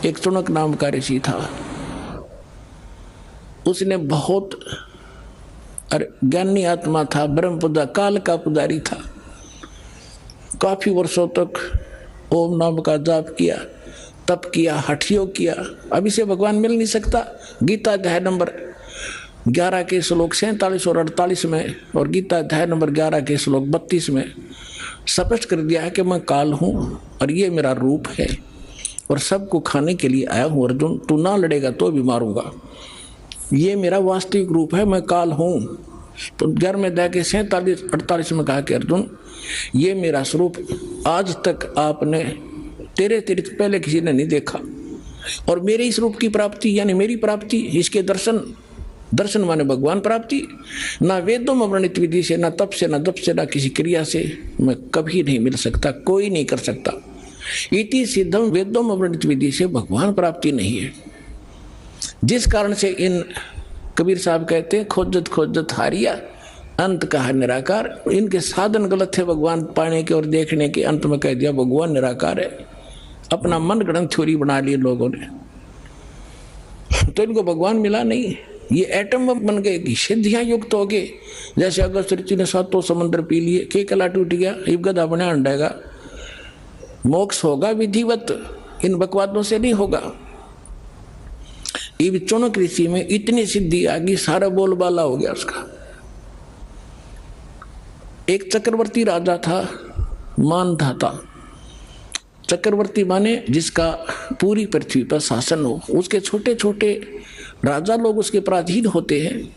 एक चुनक नाम का ऋषि था। उसने बहुत ज्ञानी आत्मा था, ब्रह्म पुजा काल का पुजारी था। काफी वर्षों तक ओम नाम का जाप किया, तप किया, हठ योग किया। अब इसे भगवान मिल नहीं सकता। गीता अध्याय नंबर 11 के श्लोक 47 और 48 में और गीता अध्याय नंबर 11 के श्लोक 32 में स्पष्ट कर दिया है कि मैं काल हूं और ये मेरा रूप है और सबको खाने के लिए आया हूं। अर्जुन, तू ना लड़ेगा तो भी मारूंगा। ये मेरा वास्तविक रूप है, मैं काल हूं। तो 11 में अध्याय के 47-48 में कहा कि अर्जुन, ये मेरा स्वरूप आज तक आपने तेरे तीर्थ पहले किसी ने नहीं देखा। और मेरे इस रूप की प्राप्ति यानी मेरी प्राप्ति, इसके दर्शन माने भगवान प्राप्ति, ना वेदों में वर्णित विधि से, ना तप से, ना जप से, ना किसी क्रिया से मैं कभी नहीं मिल सकता, कोई नहीं कर सकता। इति सिद्धम, वेदों में वर्णित विधि से भगवान प्राप्ति नहीं है। जिस कारण से इन कबीर साहब कहते हैं खोजत खोजत हारिया, अंत कहा निराकार। इनके साधन गलत थे भगवान पाने के और देखने के। अंत में कह दिया भगवान निराकार है। अपना मन गढ़ंत थ्योरी बना लिए लोगों ने, तो इनको भगवान मिला नहीं। ये एटम बन गए कि सिद्धियां युक्त हो गए। जैसे अगस्त ऋषि ने 7 समंदर पी लिए, के कला टूट गया, इब गधा बना अंडेगा। मोक्ष होगा विधिवत, इन बकवादों से नहीं होगा। इब चौनक ऋषि में इतनी सिद्धि आ गई, सारा बोलबाला हो गया उसका। एक चक्रवर्ती राजा था, मानधाता। चक्रवर्ती माने जिसका पूरी पृथ्वी पर शासन हो। उसके छोटे छोटे राजा लोग उसके पराधीन होते हैं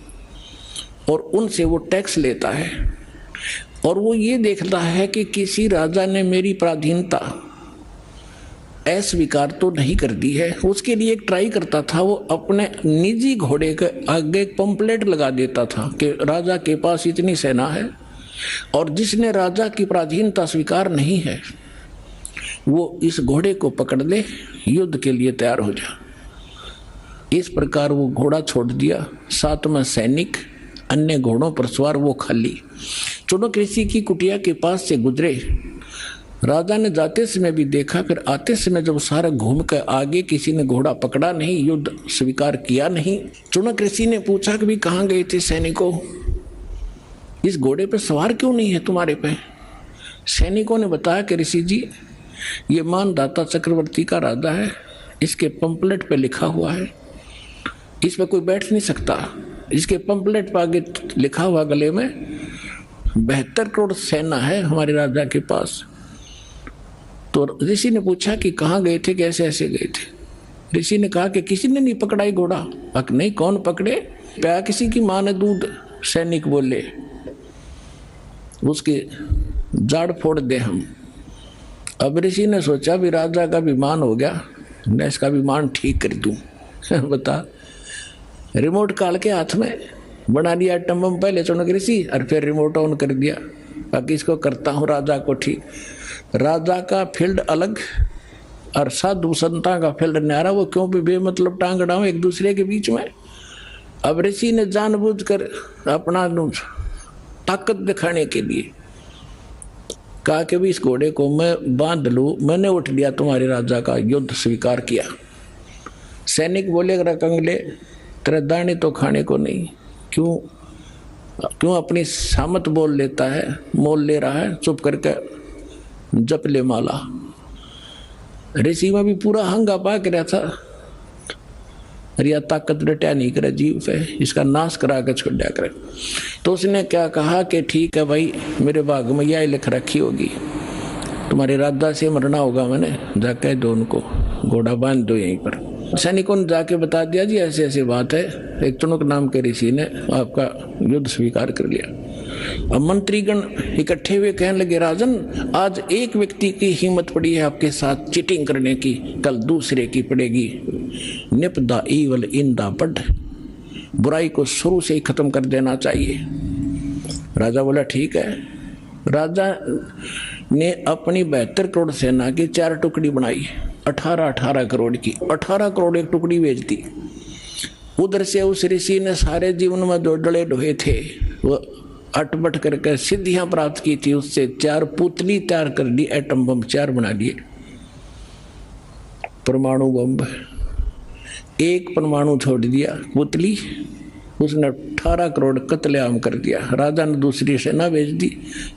और उनसे वो टैक्स लेता है। और वो ये देखता है कि किसी राजा ने मेरी पराधीनता अस्वीकार तो नहीं कर दी है। उसके लिए एक ट्राई करता था, वो अपने निजी घोड़े के आगे एक पंपलेट लगा देता था कि राजा के पास इतनी सेना है और जिसने राजा की पराधीनता स्वीकार नहीं है वो इस घोड़े को पकड़ ले, युद्ध के लिए तैयार हो जा। इस प्रकार वो घोड़ा छोड़ दिया, साथ में सैनिक, अन्य घोड़ों पर सवार, वो खाली। चुनक ऋषि की कुटिया के पास से गुजरे। राजा ने जाते समय भी देखा, फिर आते समय जब सारा घूम कर आगे किसी ने घोड़ा पकड़ा नहीं, युद्ध स्वीकार किया नहीं। चुनक ऋषि ने पूछा कि भी कहाँ गए थे सैनिकों, इस घोड़े पे सवार क्यों नहीं है तुम्हारे पे? सैनिकों ने बताया कि ऋषि जी, ये मानधाता चक्रवर्ती का राजा है, इसके पंपलेट पे लिखा हुआ है, इस पे कोई बैठ नहीं सकता। इसके पंपलेट पर आगे लिखा हुआ गले में 72 करोड़ सेना है हमारे राजा के पास। तो ऋषि ने पूछा कि कहाँ गए थे, कैसे ऐसे गए थे? ऋषि ने कहा कि किसी ने नहीं पकड़ाई घोड़ा। नहीं, कौन पकड़े? प्या किसी की माँ ने दूध। सैनिक बोले उसके जाड़ फोड़ दे हम। अब ऋषि ने सोचा भी राजा का विमान हो गया, मैं इसका विमान ठीक कर दूं। बता, रिमोट काल के हाथ में बना दिया एटम बम पहले चुनक ऋषि, और फिर रिमोट ऑन कर दिया, बाकी इसको करता हूँ राजा को ठीक। राजा का फील्ड अलग और साधु संता का फील्ड न्यारा। वो क्यों भी बेमतलब टांग अड़ाऊं एक दूसरे के बीच में। अब ऋषि ने जानबूझकर अपना ताकत दिखाने के लिए कहा कि भी इस घोड़े को मैं बांध लूं, मैंने उठ लिया तुम्हारे राजा का युद्ध स्वीकार किया। सैनिक बोले कंगले, तेरा दाने तो खाने को नहीं, क्यों अपनी सामत बोल लेता है, मोल ले रहा है, चुप करके जप ले माला। ऋषि में भी पूरा हंगा पा कर था, अरे ताकत रटा नहीं करे जीव से, इसका नाश करा कर छोड़ दिया करे। तो उसने क्या कहा कि ठीक है भाई, मेरे भाग में यह लिख रखी होगी, तुम्हारे राजा से मरना होगा, मैंने जाके दो उनको घोड़ा बांध दो यहीं पर। सैनिकों ने जाके बता दिया जी ऐसे ऐसी बात है, एक चुनक नाम के ऋषि ने आपका युद्ध स्वीकार कर लिया। अब मंत्रीगण इकट्ठे हुए कहने लगे, राजन, आज एक व्यक्ति की हिम्मत पड़ी है आपके साथ चीटिंग करने की, कल दूसरे की पड़ेगी। निपदा ईवल इंदा बढ़, बुराई को शुरू से ही खत्म कर देना चाहिए। राजा बोला ठीक है। राजा ने अपनी 72 करोड़ सेना की 4 टुकड़ी बनाई, 18 करोड़ की, 18 करोड़ एक टुकड़ी भेज दी। उधर से उस ऋषि ने सारे जीवन में जो डले ढोए थे वो अटबट करके सिद्धियां प्राप्त की थी, उससे 4 पुतली तैयार कर दी, एटम बम 4 बना दिए। परमाणु बम, एक परमाणु छोड़ दिया पुतली, उसने 18 करोड़ कत्लेआम कर दिया। राजा ने दूसरी सेना भेज दी,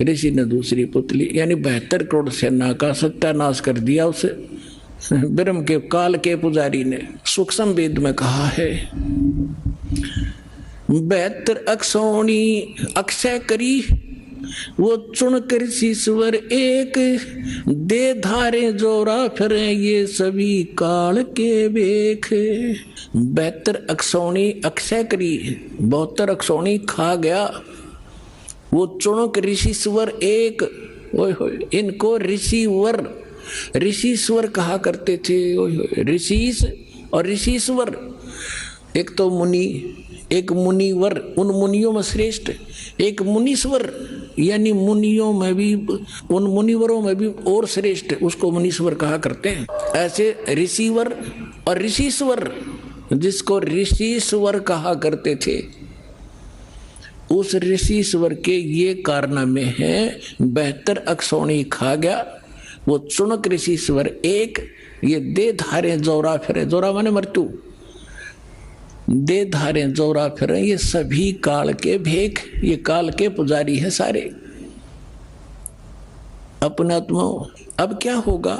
ऋषि ने दूसरी पुतली, यानी 72 करोड़ सेना का सत्यानाश कर दिया उस ब्रह्म के काल के पुजारी ने। सूक्ष्म वेद में कहा है 72 अक्षौणी अक्षय करी, वो चुन कर शीश्वर एक, दे धारे जोरा फिरे ये सभी काल के बेख। 72 अक्षौणी अक्षय करी, 72 अक्षौणी खा गया, वो चुनक ऋषिश्वर एक। ओए होए, इनको ऋषिवर ऋषिश्वर कहा करते थे। ओए होए, ऋषिश और ऋषिश्वर, एक तो मुनि, एक मुनिवर, उन मुनियों में श्रेष्ठ, एक मुनीश्वर, यानी मुनियों में भी, उन मुनिवरों में भी और श्रेष्ठ, उसको मुनीश्वर कहा करते हैं। ऐसे ऋषिवर और ऋषिश्वर, जिसको ऋषिश्वर कहा करते थे, उस ऋषिश्वर के ये कारनामे हैं। 72 अक्षौणी खा गया, वो चुनक ऋषिश्वर एक, ये दे धारे जोरा फिरे, जोरा माने मृत्यु, दे धारे जोरा फिरे ये सभी काल के भेख, ये काल के पुजारी है सारे अपने आत्मा। अब क्या होगा,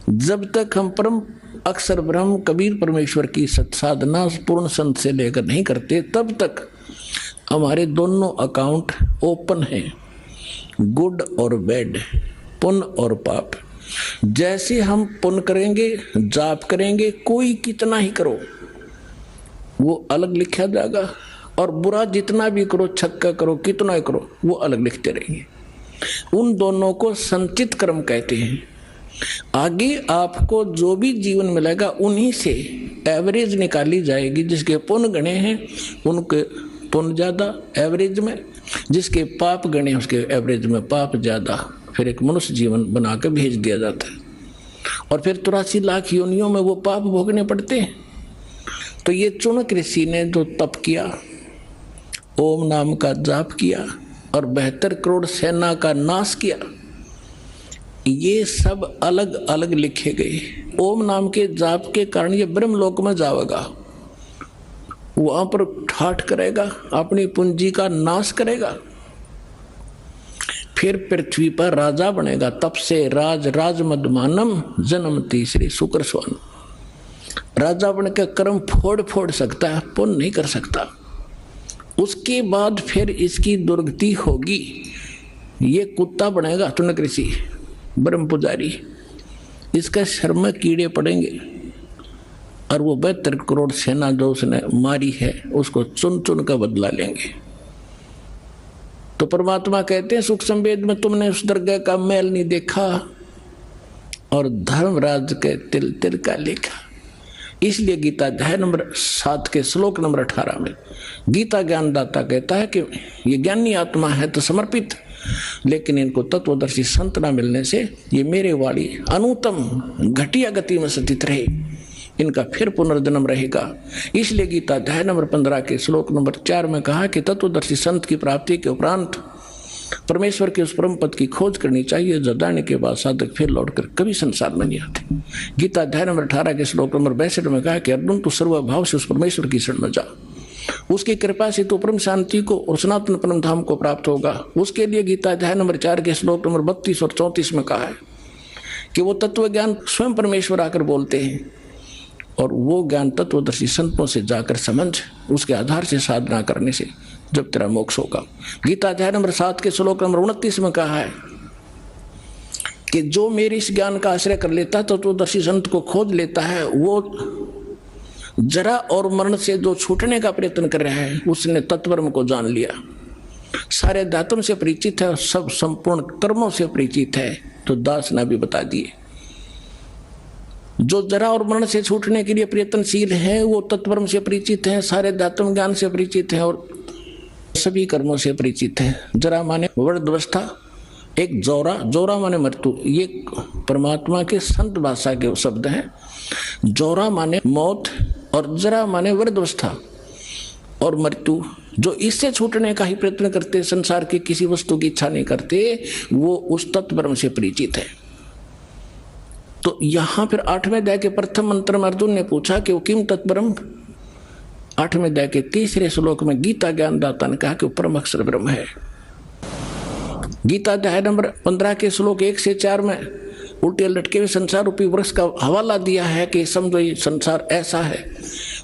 जब तक हम परम अक्षर ब्रह्म कबीर परमेश्वर की सत्साधना पूर्ण संत से लेकर नहीं करते, तब तक हमारे दोनों अकाउंट ओपन हैं, गुड और बैड, पुण्य और पाप। जैसे हम पुण्य करेंगे, जाप करेंगे, कोई कितना ही करो वो अलग लिखा जाएगा, और बुरा जितना भी करो, छक्का करो, कितना ही करो, वो अलग लिखते रहेंगे। उन दोनों को संचित कर्म कहते हैं। आगे आपको जो भी जीवन मिलेगा उन्हीं से एवरेज निकाली जाएगी। जिसके पुण्य गणे हैं उनके पुण्य ज्यादा एवरेज में, जिसके पाप गणे उसके एवरेज में पाप ज्यादा, फिर एक मनुष्य जीवन बना कर भेज दिया जाता है, और फिर 83 लाख योनियों में वो पाप भोगने पड़ते हैं। तो ये चुनक ऋषि ने जो तप किया, ओम नाम का जाप किया और 72 करोड़ सेना का नाश किया, ये सब अलग अलग लिखे गए। ओम नाम के जाप के कारण ये ब्रह्मलोक में जाएगा, वहां पर ठाठ करेगा, अपनी पूंजी का नाश करेगा, फिर पृथ्वी पर राजा बनेगा। तप से राज मदमानम जन्म तीसरी शुक्र स्वान, राजा बन के कर्म फोड़ फोड़ सकता है, पुण्य नहीं कर सकता। उसके बाद फिर इसकी दुर्गति होगी, ये कुत्ता बनेगा चुनक ऋषि ब्रह्म पुजारी, इसका शर्म में कीड़े पड़ेंगे, और वो 72 करोड़ सेना जो उसने मारी है उसको चुन चुन का बदला लेंगे। तो परमात्मा कहते हैं सूक्ष्म वेद में, तुमने उस दरगाह का मैल नहीं देखा और धर्मराज के तिल तिल का लेखा। इसलिए गीता अध्याय नंबर 7 के श्लोक नंबर 18 में गीता ज्ञानदाता कहता है कि ये ज्ञानी आत्मा है तो समर्पित, लेकिन इनको तत्वदर्शी संत न मिलने से ये मेरे वाली अनुत्तम घटिया गति में स्थित रहे, इनका फिर पुनर्जन्म रहेगा। इसलिए गीता अध्याय नंबर 15 के श्लोक नंबर 4 में कहा कि तत्वदर्शी संत की प्राप्ति के उपरांत परमेश्वर के उस परम पद की खोज करनी चाहिए, जो जानने के बाद साधक फिर लौटकर कभी संसार में नहीं आते। गीता अध्याय नंबर 18 के श्लोक नंबर 62 में कहा कि अर्जुन तू सर्वभाव से उस परमेश्वर की शरण में जा, उसकी कृपा से तो परम शांति को और सनातन परम धाम को प्राप्त होगा। उसके लिए गीता अध्याय नंबर 4 के श्लोक नंबर 32 और 34 में कहा है कि वो तत्व ज्ञान स्वयं परमेश्वर आकर बोलते हैं, और वो ज्ञान तत्वदर्शी संतों से जाकर समझ, उसके आधार से साधना करने से जब तेरा मोक्ष होगा। गीता अध्याय नंबर 7 के श्लोक नंबर 29 में कहा है कि जो मेरे इस ज्ञान का आश्रय कर लेता है, तत्वदर्शी संत को खोज लेता है, वो जरा और मरण से जो छूटने का प्रयत्न कर रहा है, उसने तत्वधर्म को जान लिया, सारे दातों से परिचित है, सब संपूर्ण कर्मों से परिचित है। तो दास ने भी बता दिए, जो जरा और मरण से छूटने के लिए प्रयत्नशील है वो तत्वधर्म से परिचित है, सारे दातुम ज्ञान से परिचित है और सभी कर्मों से परिचित है। जरा माने वृद्धावस्था, एक जोरा माने मृत्यु, ये परमात्मा के संत भाषा के शब्द हैं। जोरा माने मौत और जरा माने वृद्धावस्था और मृत्यु। जो इससे छूटने का ही प्रयत्न करते, संसार की किसी वस्तु की इच्छा नहीं करते, वो उस तत्व ब्रह्म से परिचित है। तो यहां फिर 8वें अध्याय के प्रथम मंत्र में अर्जुन ने पूछा कि वो किम तत्परम। 8वें अध्याय के तीसरे श्लोक में गीता ज्ञानदाता ने कहा कि वो परम अक्षर ब्रह्म है। गीता अध्याय नंबर 15 के श्लोक 1 से 4 में उल्टे लटके हुए संसार रूपी वृक्ष का हवाला दिया है कि समझो ये संसार ऐसा है,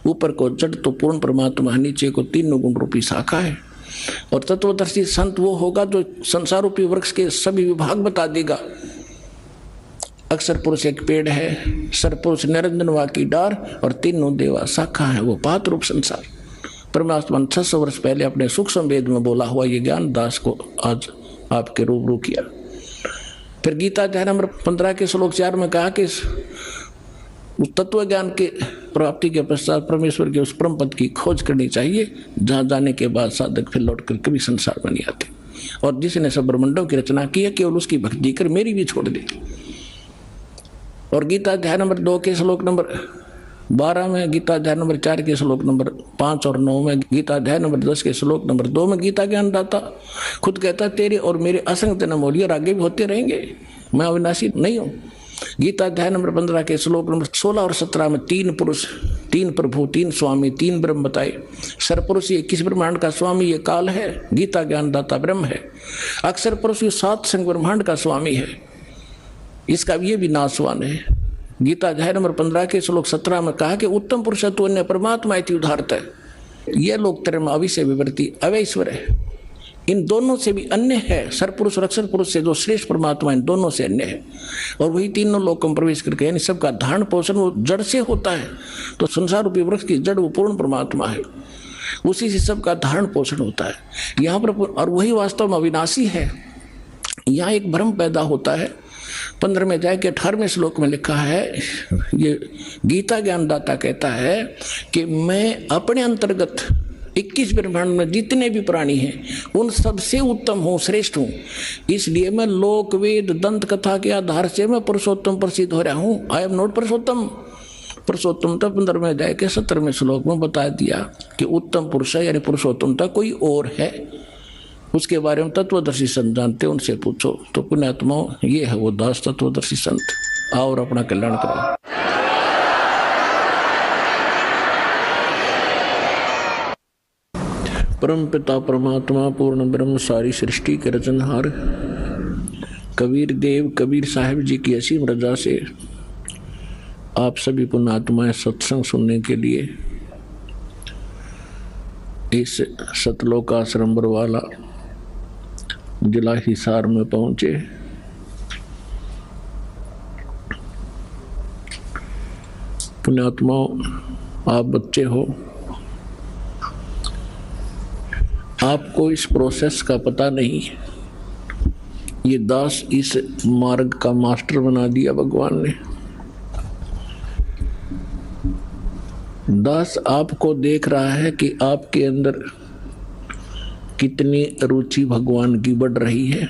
ऊपर को जड़ तो पूर्ण परमात्मा, नीचे को तीनों गुण रूपी शाखा है। और तत्वदर्शी संत वो होगा जो संसार रूपी वृक्ष के सभी विभाग बता देगा। अक्षर पुरुष एक पेड़ है, सरपुरुष निरंजन वा की डार और तीनों देवा शाखा है, वो पात रूप संसार। परमात्मा ने 600 वर्ष पहले अपने सूक्ष्म वेद में बोला हुआ ये ज्ञान दास को आज आपके रूबरू किया। फिर गीता अध्याय नंबर 15 के श्लोक 4 में कहा कि तत्व ज्ञान के प्राप्ति के पश्चात परमेश्वर के उस परम पद की खोज करनी चाहिए, जहां जाने के बाद साधक फिर लौट कर कभी संसार में नहीं आते। और जिसने सब ब्रह्मांडों की रचना की है केवल उसकी भक्ति कर मेरी भी छोड़ दे। और गीता अध्याय नंबर 2 के श्लोक नंबर 12 में, गीता अध्याय नंबर 4 के श्लोक नंबर 5 और 9 में, गीता अध्याय नंबर 10 के श्लोक नंबर 2 में गीता ज्ञानदाता खुद कहता तेरे और मेरे असंग जन्म हो लिए और आगे भी होते रहेंगे, मैं अविनाशी नहीं हूँ। गीता अध्याय नंबर 15 के श्लोक नंबर 16 और 17 में 3 पुरुष, 3 प्रभु, 3 स्वामी, 3 ब्रह्म बताए। सरपुरुष ये किस ब्रह्मांड का स्वामी, ये काल है, गीता ज्ञानदाता ब्रह्म है। अक्षर पुरुष ये 7 संग ब्रह्मांड का स्वामी है, इसका ये भी नाशवान है। गीता अध्याय नंबर 15 के श्लोक 17 में कहा कि उत्तम पुरुष तो अन्य परमात्मा इति उदाहरत है। यह लोक त्रय में अविषय विवृत्ति अवैश्वर है, इन दोनों से भी अन्य है। सरपुरुष और अक्षर पुरुष से जो श्रेष्ठ परमात्मा इन दोनों से अन्य है। और वही तीनों लोकों में प्रवेश करके यानी सबका धारण पोषण वो जड़ से होता है। तो संसार रूपी वृक्ष की जड़ वो पूर्ण परमात्मा है, उसी से सबका धारण पोषण होता है यहाँ पर। और वही वास्तव में अविनाशी है। यहाँ एक भ्रम पैदा होता है। 15वें अध्याय के 18वें श्लोक में लिखा है, ये गीता ज्ञानदाता कहता है कि मैं अपने अंतर्गत 21 ब्रह्मांड में जितने भी प्राणी हैं उन सबसे उत्तम हूँ, श्रेष्ठ हूँ। इसलिए मैं लोक वेद दंत कथा के आधार से मैं पुरुषोत्तम प्रसिद्ध हो रहा हूँ। आई एम नॉट पुरुषोत्तम। पुरुषोत्तमता 15वें अध्याय के 17वें श्लोक में बता दिया कि उत्तम पुरुष है यानी पुरुषोत्तमता कोई और है। उसके बारे में तत्वदर्शी संत जानते, उनसे पूछो। तो पुण्यात्माओं ये है वो दास तत्वदर्शी संत। आओ और अपना कल्याण करो। परम पिता परमात्मा पूर्ण ब्रह्म सारी सृष्टि के रचनहार कबीर देव कबीर साहिब जी की असीम रजा से आप सभी पुण्यात्माएं सत्संग सुनने के लिए इस सतलोक आश्रम बरवाला जिला हिसार में पहुंचे। पुण्यात्माओं आप बच्चे हो, आपको इस प्रोसेस का पता नहीं। ये दास इस मार्ग का मास्टर बना दिया भगवान ने। दास आपको देख रहा है कि आपके अंदर कितनी रुचि भगवान की बढ़ रही है।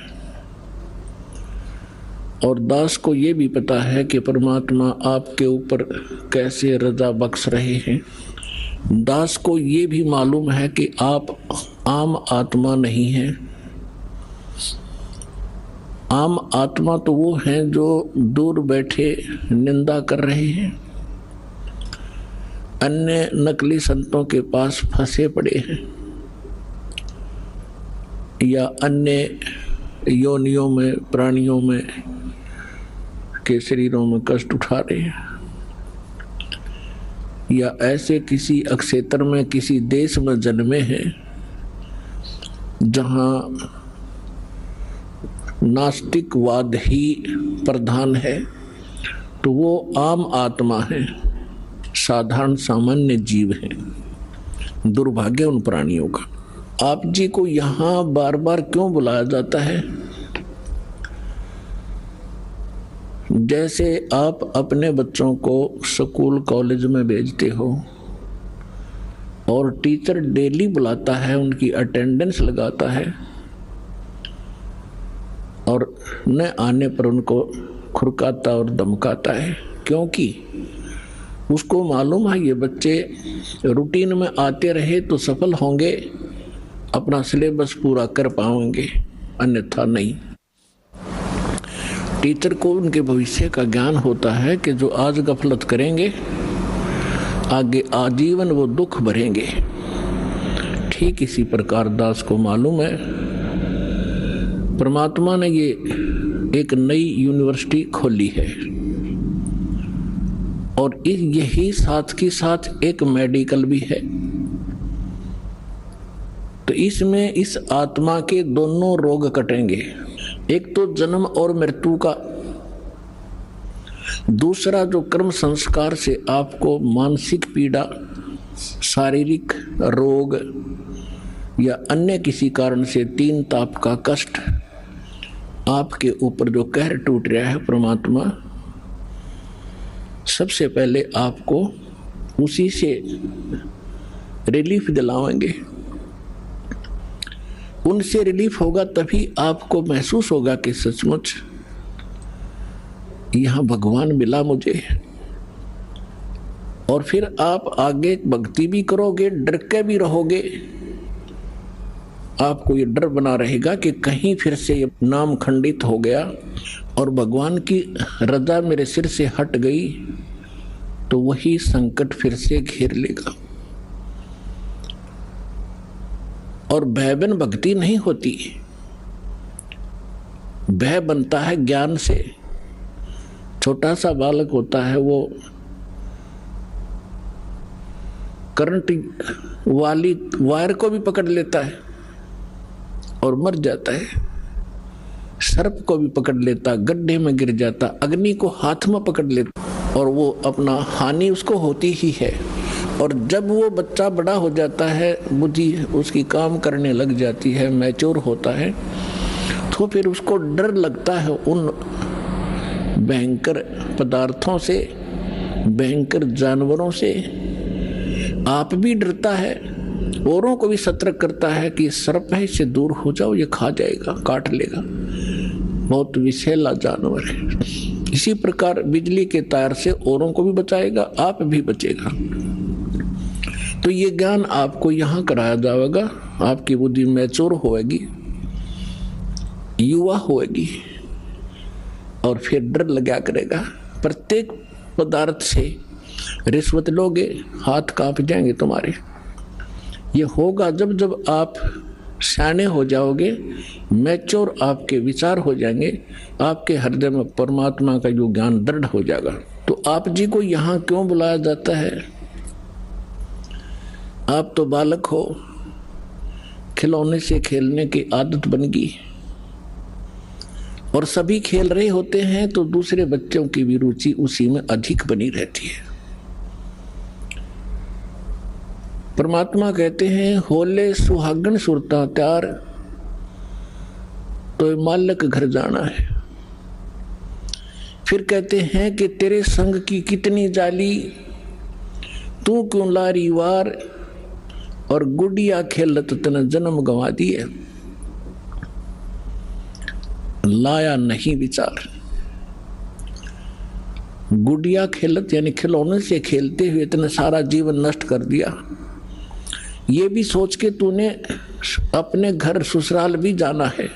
और दास को ये भी पता है कि परमात्मा आपके ऊपर कैसे रजा बख्श रहे हैं। दास को ये भी मालूम है कि आप आम आत्मा नहीं हैं। आम आत्मा तो वो हैं जो दूर बैठे निंदा कर रहे हैं, अन्य नकली संतों के पास फंसे पड़े हैं या अन्य योनियों में प्राणियों में के शरीरों में कष्ट उठा रहे हैं, या ऐसे किसी अक्षेत्र में किसी देश में जन्मे हैं जहां नास्तिकवाद ही प्रधान है, तो वो आम आत्मा है, साधारण सामान्य जीव है। दुर्भाग्य उन प्राणियों का। आप जी को यहाँ बार बार क्यों बुलाया जाता है? जैसे आप अपने बच्चों को स्कूल कॉलेज में भेजते हो और टीचर डेली बुलाता है, उनकी अटेंडेंस लगाता है और न आने पर उनको खुरकाता और धमकाता है, क्योंकि उसको मालूम है ये बच्चे रूटीन में आते रहे तो सफल होंगे, अपना सिलेबस पूरा कर पाएंगे, अन्यथा नहीं। टीचर को उनके भविष्य का ज्ञान होता है कि जो आज गफलत करेंगे आगे आजीवन वो दुख भरेंगे। ठीक इसी प्रकार दास को मालूम है परमात्मा ने ये एक नई यूनिवर्सिटी खोली है और यही साथ के साथ एक मेडिकल भी है। तो इसमें इस आत्मा के दोनों रोग कटेंगे, एक तो जन्म और मृत्यु का, दूसरा जो कर्म संस्कार से आपको मानसिक पीड़ा, शारीरिक रोग या अन्य किसी कारण से तीन ताप का कष्ट आपके ऊपर जो कहर टूट रहा है, परमात्मा सबसे पहले आपको उसी से रिलीफ दिलाएंगे। उनसे रिलीफ होगा तभी आपको महसूस होगा कि सचमुच यहाँ भगवान मिला मुझे। और फिर आप आगे भक्ति भी करोगे, डर के भी रहोगे। आपको ये डर बना रहेगा कि कहीं फिर से ये नाम खंडित हो गया और भगवान की रजा मेरे सिर से हट गई तो वही संकट फिर से घेर लेगा। और भय बिन भक्ति नहीं होती, भय बनता है ज्ञान से। छोटा सा बालक होता है, वो करंट वाली वायर को भी पकड़ लेता है और मर जाता है, सर्प को भी पकड़ लेता, गड्ढे में गिर जाता, अग्नि को हाथ में पकड़ लेता और वो अपना हानि उसको होती ही है। और जब वो बच्चा बड़ा हो जाता है, बुद्धि उसकी काम करने लग जाती है, मैच्योर होता है, तो फिर उसको डर लगता है उन भयंकर पदार्थों से, भयंकर जानवरों से। आप भी डरता है, औरों को भी सतर्क करता है कि सर्प है, इससे दूर हो जाओ, ये खा जाएगा, काट लेगा, बहुत विषैला जानवर है। इसी प्रकार बिजली के तार से औरों को भी बचाएगा, आप भी बचेगा। तो ये ज्ञान आपको यहाँ कराया जाएगा। आपकी बुद्धि मैच्योर होएगी, युवा होएगी और फिर डर लगा करेगा। प्रत्येक पदार्थ से रिश्वत लोगे, हाथ कांप जाएंगे तुम्हारे। ये होगा जब जब आप सियाने हो जाओगे, मैच्योर आपके विचार हो जाएंगे, आपके हृदय में परमात्मा का जो ज्ञान दृढ़ हो जाएगा। तो आप जी को यहाँ क्यों बुलाया जाता है? आप तो बालक हो, खिलौने से खेलने की आदत बन गई और सभी खेल रहे होते हैं तो दूसरे बच्चों की भी रुचि उसी में अधिक बनी रहती है। परमात्मा कहते हैं, होले सुहागन सुरता त्यार तो मालक घर जाना है। फिर कहते हैं कि तेरे संग की कितनी जाली, तू क्यों लारी वार, और गुड़िया खेलत तने जन्म गंवा दिए, लाया नहीं विचार। गुड़िया खेलत यानी खिलौने से खेलते हुए इतना सारा जीवन नष्ट कर दिया। ये भी सोच के तूने अपने घर ससुराल भी जाना है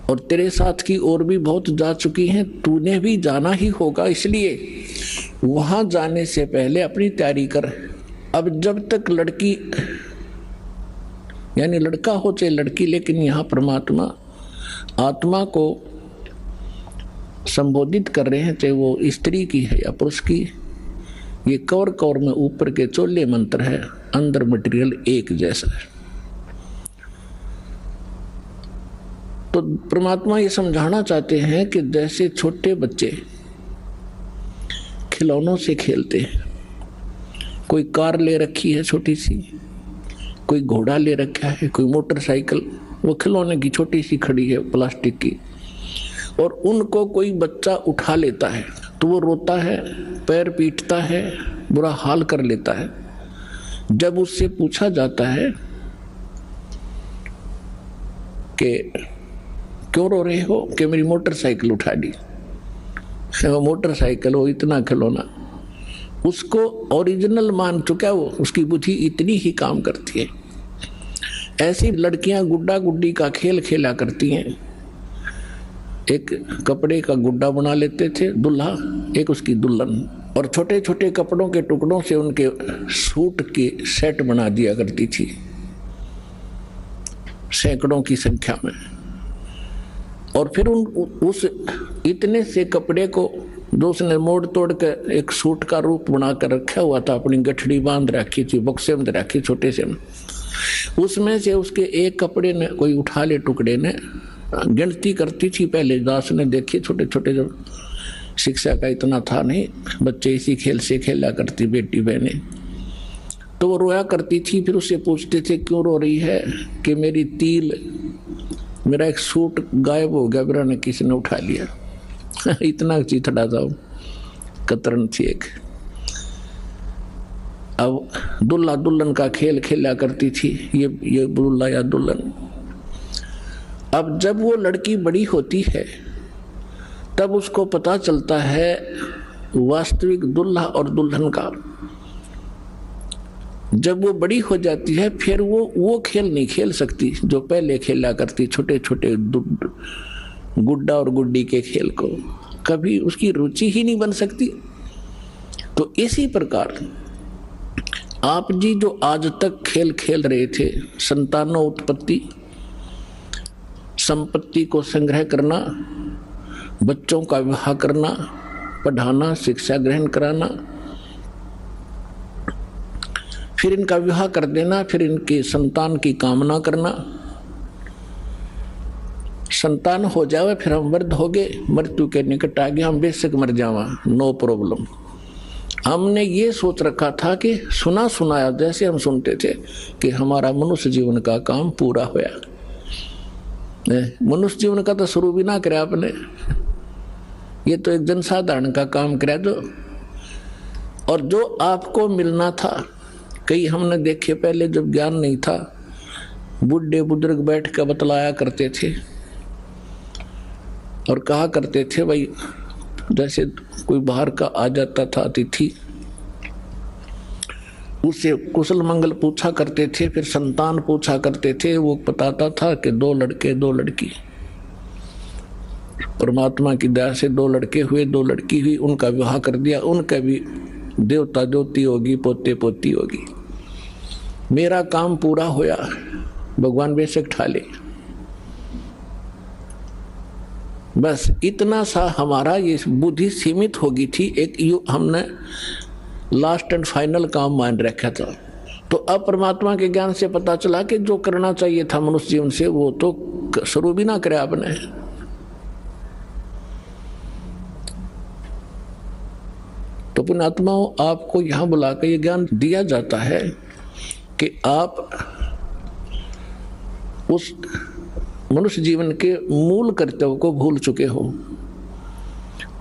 और तेरे साथ की और भी बहुत जा चुकी हैं, तूने भी जाना ही होगा। इसलिए वहां जाने से पहले अपनी तैयारी कर। अब जब तक लड़की यानी लड़का हो चाहे लड़की, लेकिन यहाँ परमात्मा आत्मा को संबोधित कर रहे हैं, चाहे वो स्त्री की है या पुरुष की। ये कौर कौर में ऊपर के चोले मंत्र है, अंदर मटेरियल एक जैसा है। तो परमात्मा ये समझाना चाहते हैं कि जैसे छोटे बच्चे खिलौनों से खेलते हैं, कोई कार ले रखी है छोटी सी, कोई घोड़ा ले रखा है, कोई मोटरसाइकिल, वो खिलौने की छोटी सी खड़ी है प्लास्टिक की, और उनको कोई बच्चा उठा लेता है तो वो रोता है, पैर पीटता है, बुरा हाल कर लेता है। जब उससे पूछा जाता है कि क्यों रो रहे हो, कि मेरी मोटरसाइकिल उठा दी। वो मोटरसाइकिल हो, इतना खिलौना, उसको ओरिजिनल मान चुका है वो, उसकी बुद्धि इतनी ही काम करती है। ऐसी लड़कियां गुड्डा गुड्डी का खेल खेला करती हैं, एक कपड़े का गुड्डा बना लेते थे दूल्हा, एक उसकी दुल्हन, और छोटे छोटे कपड़ों के टुकड़ों से उनके सूट के सेट बना दिया करती थी, सैकड़ों की संख्या में। और फिर उस इतने से कपड़े को जो उसने मोड़ तोड़ कर एक सूट का रूप बनाकर रखा हुआ था, अपनी गठड़ी बांध रखी थी, बक्से में रखी छोटे से, उसमें से उसके एक कपड़े ने कोई उठा ले, टुकड़े ने गिनती करती थी। पहले दास ने देखी, छोटे छोटे, जब शिक्षा का इतना था नहीं, बच्चे इसी खेल से खेला करती बेटी बहने, तो वो रोया करती थी। फिर उससे पूछते थे क्यों रो रही है, कि मेरी तिल, मेरा एक सूट गायब हो गया, मेरा ने किसी ने उठा लिया। इतना चीथड़ा था, कतरन थी एक। अब दुल्हा दुल्हन का खेल खेला करती थी, ये दुल्हा या दुल्हन। अब जब वो लड़की बड़ी होती है तब उसको पता चलता है वास्तविक दुल्हा और दुल्हन का। जब वो बड़ी हो जाती है फिर वो खेल नहीं खेल सकती जो पहले खेला करती, छोटे छोटे गुड्डा और गुड्डी के खेल को, कभी उसकी रुचि ही नहीं बन सकती। तो इसी प्रकार आप जी जो आज तक खेल खेल रहे थे, संतानों उत्पत्ति, संपत्ति को संग्रह करना, बच्चों का विवाह करना, पढ़ाना, शिक्षा ग्रहण कराना, फिर इनका विवाह कर देना, फिर इनके संतान की कामना करना, संतान हो जावे, फिर हम वृद्ध हो गए, मृत्यु के निकट आ गए, हम बेशक मर जावा, नो प्रॉब्लम। हमने ये सोच रखा था कि सुना सुनाया जैसे हम सुनते थे कि हमारा मनुष्य जीवन का काम पूरा होया। मनुष्य जीवन का तो शुरू भी ना करे आपने, ये तो एक जनसाधारण का काम करे दो। और जो आपको मिलना था, कई हमने देखे पहले जब ज्ञान नहीं था, बुढ़े बुजुर्ग बैठ कर बतलाया करते थे और कहा करते थे, भाई जैसे कोई बाहर का आ जाता था अतिथि, उससे कुशल मंगल पूछा करते थे, फिर संतान पूछा करते थे। वो बताता था कि 2 लड़के 2 लड़की, परमात्मा की दया से 2 लड़के हुए, 2 लड़की हुई, उनका विवाह कर दिया, उनका भी देवता देवती होगी, पोते पोती होगी, मेरा काम पूरा होया, भगवान बेशक ठाले। बस इतना सा हमारा ये बुद्धि सीमित होगी थी, एक हमने लास्ट एंड फाइनल काम मान रखा था। तो अब परमात्मा के ज्ञान से पता चला कि जो करना चाहिए था मनुष्य जीवन से वो तो शुरू भी ना करे आपने। तो पुण्यात्माओं, आपको यहां बुलाकर ये ज्ञान दिया जाता है कि आप उस मनुष्य जीवन के मूल कर्तव्य को भूल चुके हो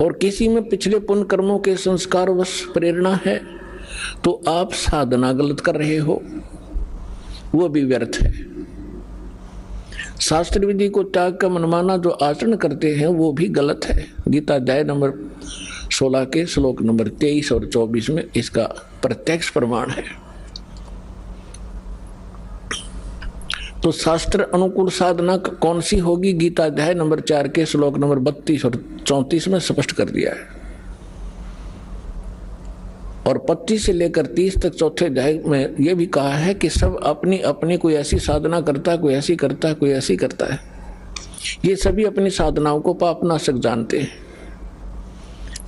और किसी में पिछले पुण्य कर्मों के संस्कारवश प्रेरणा है तो आप साधना गलत कर रहे हो, वो भी व्यर्थ है। शास्त्र विधि को त्याग कर मनमाना जो आचरण करते हैं वो भी गलत है। गीता अध्याय नंबर 16 के श्लोक नंबर 23 और 24 में इसका प्रत्यक्ष प्रमाण है। तो शास्त्र अनुकूल साधना कौन सी होगी, गीता अध्याय नंबर 4 के श्लोक नंबर 32 और 34 में स्पष्ट कर दिया है। और 25 से लेकर 30 तक चौथे अध्याय में यह भी कहा है कि सब अपनी अपनी कोई ऐसी साधना करता है, कोई ऐसी करता है, कोई ऐसी करता है। ये सभी अपनी साधनाओं को पापनाशक जानते हैं।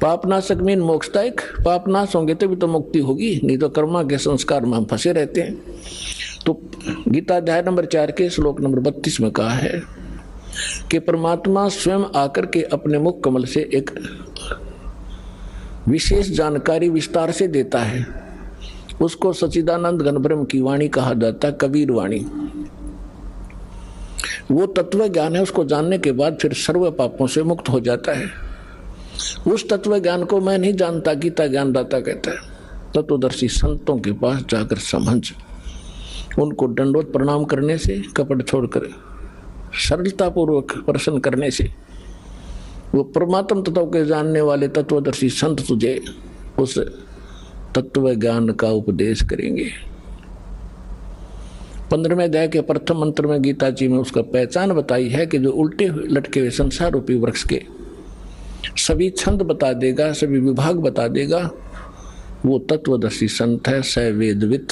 पापनाशक मीन मोक्षदायक, पापनाश होंगे तभी तो मुक्ति होगी, नहीं तो कर्मा के संस्कार में हम फंसे रहते हैं। तो गीता अध्याय नंबर 4 के श्लोक नंबर 32 में कहा है कि परमात्मा स्वयं आकर के अपने मुख कमल से एक विशेष जानकारी विस्तार से देता है। उसको सच्चिदानंद घन ब्रह्म की वाणी कहा जाता है, कबीर वाणी। वो तत्व ज्ञान है, उसको जानने के बाद फिर सर्व पापों से मुक्त हो जाता है। उस तत्व ज्ञान को मैं नहीं जानता, गीता ज्ञानदाता कहता है। तत्वदर्शी संतों के पास जाकर समझ, उनको दंडवत प्रणाम करने से, कपट छोड़कर सरलता पूर्वक प्रश्न करने से वो परमात्म तत्व के जानने वाले तत्वदर्शी संत तुझे उस तत्व ज्ञान का उपदेश करेंगे। 15वें अध्याय के प्रथम मंत्र में गीता जी में उसका पहचान बताई है कि जो उल्टे लटके हुए संसार रूपी वृक्ष के सभी छंद बता देगा, सभी विभाग बता देगा, वो तत्वदर्शी संत है, स वेदविद।